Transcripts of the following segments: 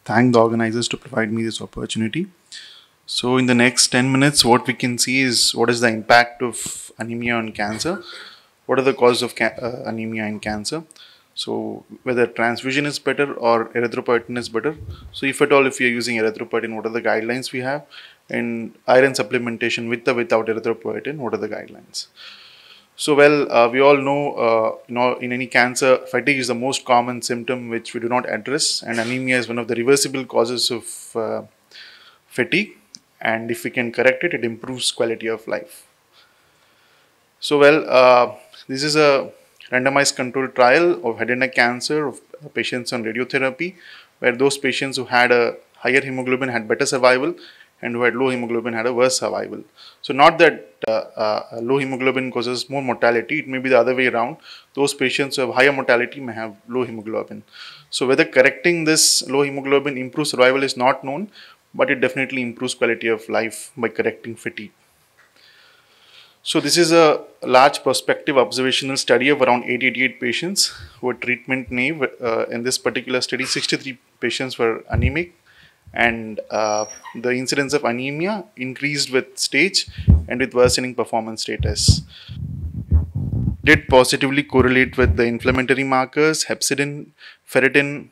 thank the organizers to provide me this opportunity. So, in the next 10 minutes, what we can see is what is the impact of anemia on cancer, what are the causes of anemia in cancer. So, whether transfusion is better or erythropoietin is better. So, if at all, if you're using erythropoietin, what are the guidelines we have? And iron supplementation with or without erythropoietin, what are the guidelines? So, we all know, in any cancer, fatigue is the most common symptom which we do not address, and anemia is one of the reversible causes of fatigue. And if we can correct it, it improves quality of life. So, this is a randomized controlled trial of head and neck cancer of patients on radiotherapy, where those patients who had a higher hemoglobin had better survival, and who had low hemoglobin had a worse survival. So, not that low hemoglobin causes more mortality, it may be the other way around. Those patients who have higher mortality may have low hemoglobin. So, whether correcting this low hemoglobin improves survival is not known, but it definitely improves quality of life by correcting fatigue. So this is a large prospective observational study of around 888 patients who were treatment naive. In this particular study, 63 patients were anemic, and the incidence of anemia increased with stage and with worsening performance status. Did positively correlate with the inflammatory markers, hepcidin, ferritin,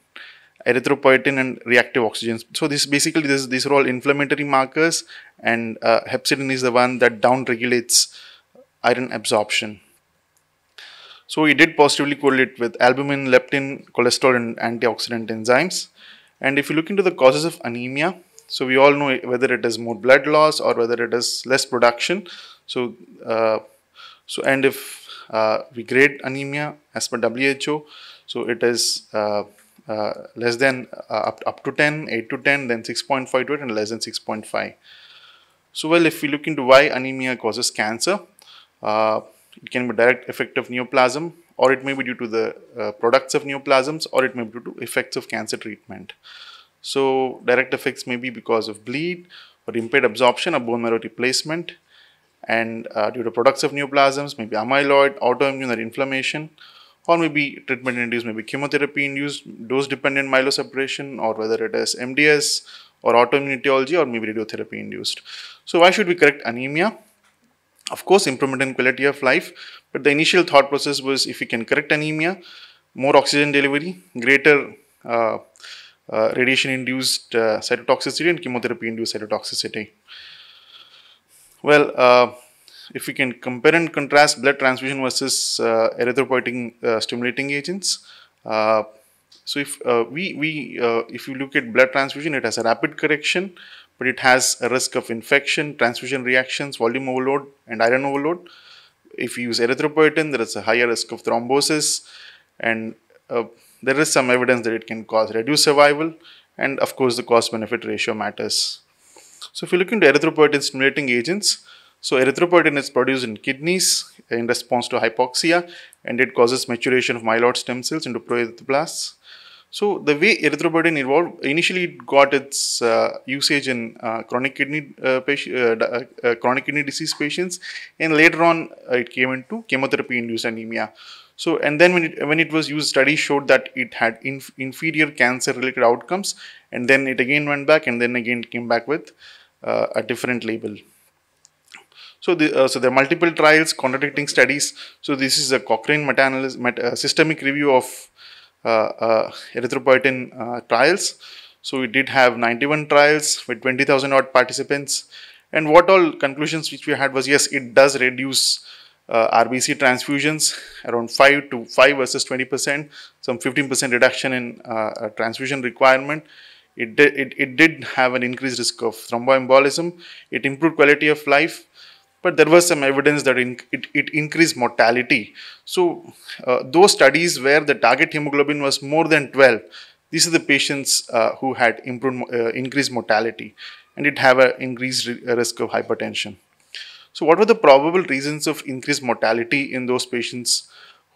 erythropoietin, and reactive oxygens. So these are all inflammatory markers, and hepcidin is the one that downregulates iron absorption. So it did positively correlate with albumin, leptin, cholesterol, and antioxidant enzymes. And if you look into the causes of anemia, so we all know whether it is more blood loss or whether it is less production. So, and if we grade anemia as per WHO, so it is less than up to 10, 8 to 10, then 6.5 to 8, and less than 6.5. So, if we look into why anemia causes cancer, it can be direct effect of neoplasm, or it may be due to the products of neoplasms, or it may be due to effects of cancer treatment. So, direct effects may be because of bleed or impaired absorption or bone marrow replacement, and due to products of neoplasms, maybe amyloid, autoimmune or inflammation, or maybe treatment induced, maybe chemotherapy induced dose dependent myelosuppression, or whether it is MDS or autoimmune etiology, or maybe radiotherapy induced. So, why should we correct anemia? Of course, improvement in quality of life, but the initial thought process was if we can correct anemia, more oxygen delivery, greater radiation-induced cytotoxicity, and chemotherapy-induced cytotoxicity. If we can compare and contrast blood transfusion versus erythropoietin stimulating agents, so if you look at blood transfusion, it has a rapid correction, but it has a risk of infection, transfusion reactions, volume overload, and iron overload. If you use erythropoietin, there is a higher risk of thrombosis, and there is some evidence that it can cause reduced survival, and of course the cost-benefit ratio matters. So if you look into erythropoietin stimulating agents, so erythropoietin is produced in kidneys in response to hypoxia, and it causes maturation of myeloid stem cells into proerythroblasts. So the way erythropoietin evolved, initially it got its usage in chronic kidney disease patients, and later on it came into chemotherapy-induced anemia. So, and then when it was used, studies showed that it had inferior cancer-related outcomes, and then it again went back, and then again came back with a different label. So, there are multiple trials, contradicting studies. So, this is a Cochrane systemic review of erythropoietin trials. So, we did have 91 trials with 20,000 odd participants. And what all conclusions which we had was, yes, it does reduce RBC transfusions around 5 versus 20%, some 15% reduction in transfusion requirement. It did have an increased risk of thromboembolism. It improved quality of life, but there was some evidence that it increased mortality. So those studies where the target hemoglobin was more than 12, these are the patients who had increased mortality, and it have an increased risk of hypertension. So what were the probable reasons of increased mortality in those patients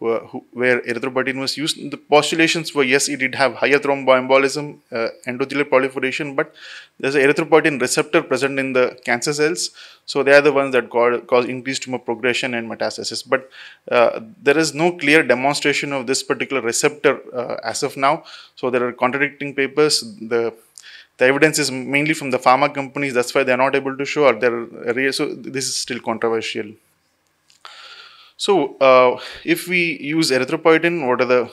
where erythropoietin was used. The postulations were, yes, it did have higher thromboembolism, endothelial proliferation, but there's an erythropoietin receptor present in the cancer cells, so they are the ones that cause increased tumor progression and metastasis. But there is no clear demonstration of this particular receptor as of now, so there are contradicting papers. The evidence is mainly from the pharma companies, that's why they are not able to show, or so this is still controversial. So, if we use erythropoietin, what are the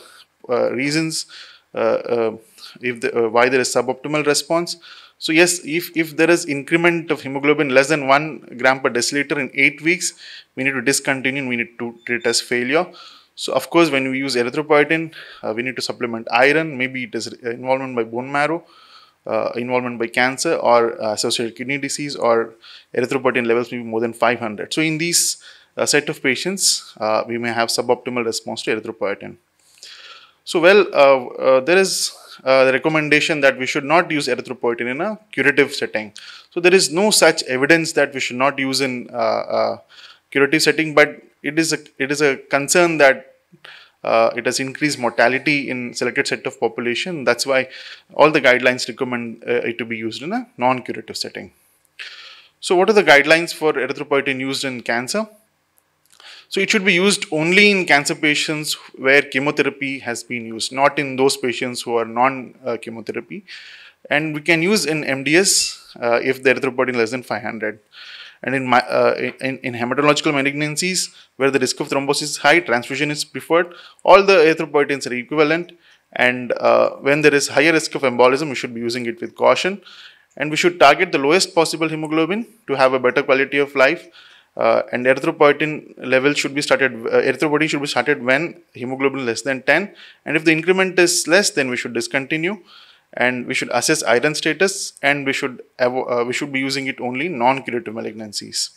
reasons why there is suboptimal response? So yes, if there is increment of hemoglobin less than 1 gram per deciliter in 8 weeks, we need to discontinue and we need to treat as failure. So of course, when we use erythropoietin, we need to supplement iron. Maybe it is involvement by bone marrow, involvement by cancer, or associated kidney disease, or erythropoietin levels may be more than 500. So in these set of patients, we may have suboptimal response to erythropoietin. So there is the recommendation that we should not use erythropoietin in a curative setting. So there is no such evidence that we should not use in curative setting, but it is a concern that it has increased mortality in selected set of population. That's why all the guidelines recommend it to be used in a non-curative setting. So what are the guidelines for erythropoietin used in cancer? So it should be used only in cancer patients where chemotherapy has been used, not in those patients who are non-chemotherapy. And we can use in MDS if the erythropoietin is less than 500. And in hematological malignancies where the risk of thrombosis is high, transfusion is preferred. All the erythropoietins are equivalent. And when there is higher risk of embolism, we should be using it with caution. And we should target the lowest possible hemoglobin to have a better quality of life. And erythropoietin level should be started, erythropoietin should be started when hemoglobin less than 10. And if the increment is less, then we should discontinue. And we should assess iron status, and we should be using it only in non-curative malignancies.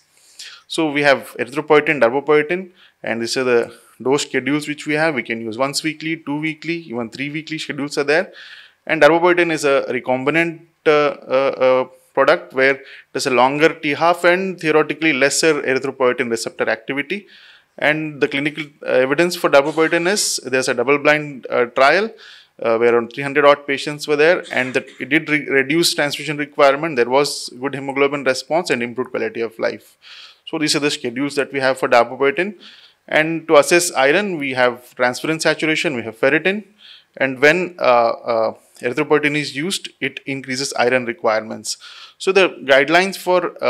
So we have erythropoietin, darbepoetin, and these are the dose schedules which we have. We can use once weekly, 2 weekly, even 3 weekly schedules are there. And darbepoetin is a recombinant product where there's a longer T-half and theoretically lesser erythropoietin receptor activity. And the clinical evidence for darbepoetin is there's a double-blind trial where around 300 odd patients were there, and that it did reduce transfusion requirement. There was good hemoglobin response and improved quality of life. So these are the schedules that we have for darbepoetin. And to assess iron, we have transferrin saturation, we have ferritin, and when erythropoietin is used, it increases iron requirements. So the guidelines for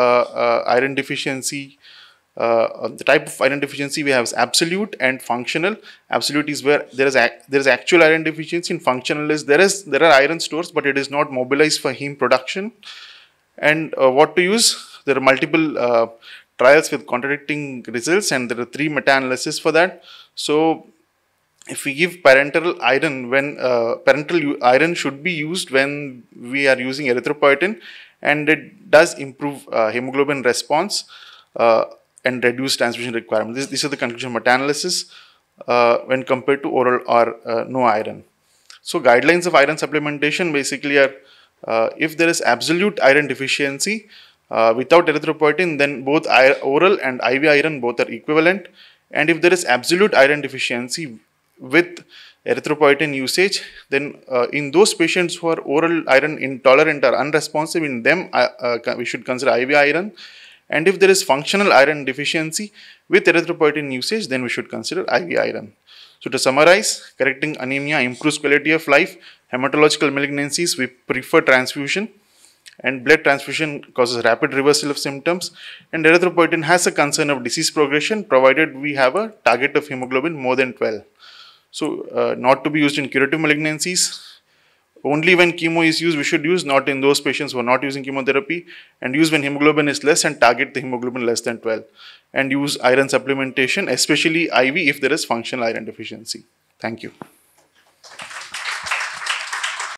iron deficiency, the type of iron deficiency we have is absolute and functional. Absolute is where there is actual iron deficiency, and functional is there are iron stores, but it is not mobilized for heme production. And what to use? There are multiple trials with contradicting results, and there are 3 meta-analyses for that. So if we give parenteral iron, when parenteral iron should be used when we are using erythropoietin, and it does improve hemoglobin response and reduce transfusion requirement. These are the conclusion of meta-analysis when compared to oral or no iron. So guidelines of iron supplementation basically are if there is absolute iron deficiency without erythropoietin, then both oral and IV iron both are equivalent. And if there is absolute iron deficiency with erythropoietin usage, then in those patients who are oral iron intolerant or unresponsive, in them we should consider IV iron. And if there is functional iron deficiency with erythropoietin usage, then we should consider IV iron. So to summarize, correcting anemia improves quality of life. Hematological malignancies, we prefer transfusion, and blood transfusion causes rapid reversal of symptoms. And erythropoietin has a concern of disease progression provided we have a target of hemoglobin more than 12. So not to be used in curative malignancies. Only when chemo is used, we should use, not in those patients who are not using chemotherapy, and use when hemoglobin is less and target the hemoglobin less than 12. And use iron supplementation, especially IV if there is functional iron deficiency. Thank you.